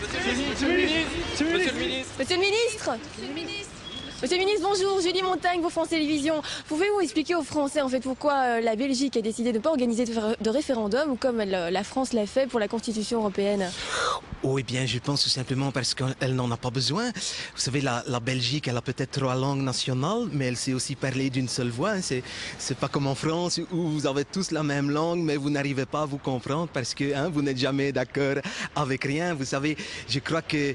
Monsieur le ministre. Monsieur le ministre. Monsieur le ministre, bonjour, Julie Montagne, pour France Télévisions. Pouvez-vous expliquer aux Français en fait pourquoi la Belgique a décidé de ne pas organiser de référendum comme la France l'a fait pour la Constitution européenne? Oh, eh bien, je pense tout simplement parce qu'elle n'en a pas besoin. Vous savez, la Belgique, elle a peut-être 3 langues nationales, mais elle sait aussi parler d'une seule voix. Hein. C'est pas comme en France où vous avez tous la même langue, mais vous n'arrivez pas à vous comprendre parce que vous n'êtes jamais d'accord avec rien. Vous savez, je crois que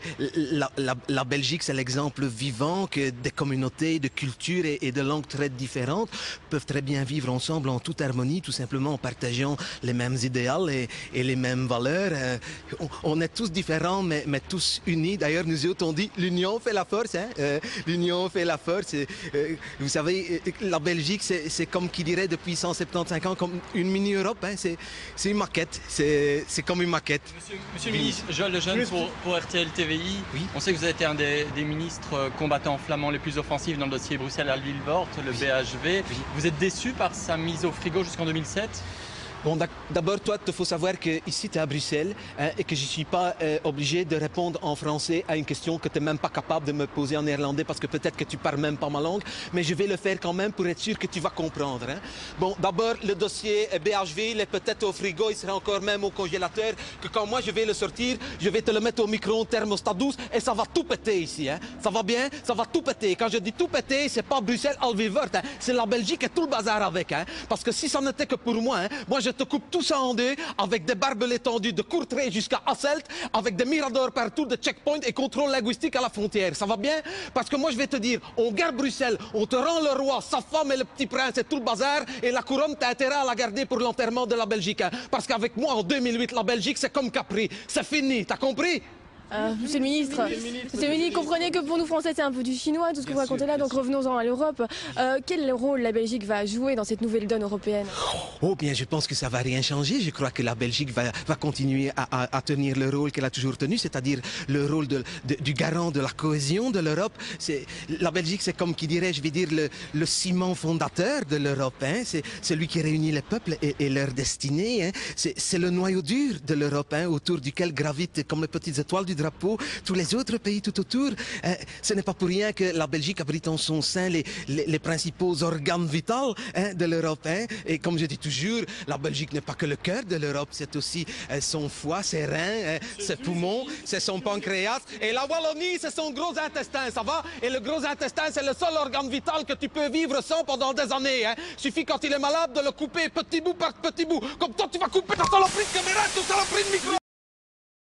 la Belgique, c'est l'exemple vivant que des communautés de cultures et de langues très différentes peuvent très bien vivre ensemble en toute harmonie, tout simplement en partageant les mêmes idéaux et les mêmes valeurs. On est tous différents, mais tous unis. D'ailleurs, nous autres, on dit l'union fait la force. Hein? L'union fait la force. Vous savez, la Belgique, c'est comme qui dirait depuis 175 ans, comme une mini-Europe. Hein? C'est une maquette. C'est comme une maquette. Monsieur le ministre, Joël Lejeune pour RTL TVI. Oui. On sait que vous avez été un des ministres combattants flamands les plus offensifs dans le dossier Bruxelles à Lillewort, le BHV. Oui. Vous êtes déçu par sa mise au frigo jusqu'en 2007? Bon, d'abord, toi, il faut savoir qu'ici, tu es à Bruxelles et que je ne suis pas obligé de répondre en français à une question que tu n'es même pas capable de me poser en néerlandais parce que peut-être que tu ne parles même pas ma langue, mais je vais le faire quand même pour être sûr que tu vas comprendre. Hein. Bon, d'abord, le dossier BHV, il est peut-être au frigo, il sera encore même au congélateur, que quand moi je vais le sortir, je vais te le mettre au micro-ondes thermostat 12 et ça va tout péter ici. Hein. Ça va bien? Ça va tout péter. Quand je dis tout péter, c'est pas Bruxelles à Lillewort, hein. C'est la Belgique et tout le bazar avec. Hein. Parce que si ça n'était que pour moi, moi je te coupe tout ça en deux, avec des barbelés tendus de Courtrai jusqu'à Hasselt, avec des miradors partout, de checkpoints et contrôle linguistique à la frontière. Ça va bien? Parce que moi je vais te dire, on garde Bruxelles, on te rend le roi, sa femme et le petit prince et tout le bazar, et la couronne, t'as intérêt à la garder pour l'enterrement de la Belgique. Hein. Parce qu'avec moi, en 2008, la Belgique, c'est comme Capri. C'est fini, t'as compris? Monsieur le ministre, comprenez que pour nous Français c'est un peu du chinois tout ce que vous racontez là, donc revenons-en à l'Europe. Quel rôle la Belgique va jouer dans cette nouvelle donne européenne? Oh bien, je pense que ça va rien changer. Je crois que la Belgique va continuer à tenir le rôle qu'elle a toujours tenu, c'est-à-dire le rôle du garant de la cohésion de l'Europe. La Belgique, c'est comme qui dirait, je vais dire, le ciment fondateur de l'Europe. Hein? C'est celui qui réunit les peuples et leur destinée. Hein? C'est le noyau dur de l'Europe, hein, autour duquel gravitent comme les petites étoiles du drapeau tous les autres pays tout autour. Ce n'est pas pour rien que la Belgique abrite en son sein les principaux organes vitaux de l'Europe. Hein. Et comme je dis toujours, la Belgique n'est pas que le cœur de l'Europe, c'est aussi son foie, ses reins, ses poumons, c'est son pancréas. Et la Wallonie, c'est son gros intestin, ça va? Et le gros intestin, c'est le seul organe vital que tu peux vivre sans pendant des années. Hein. Suffit quand il est malade de le couper petit bout par petit bout. Comme toi, tu vas couper ta saloperie de caméra, ta saloperie de micro.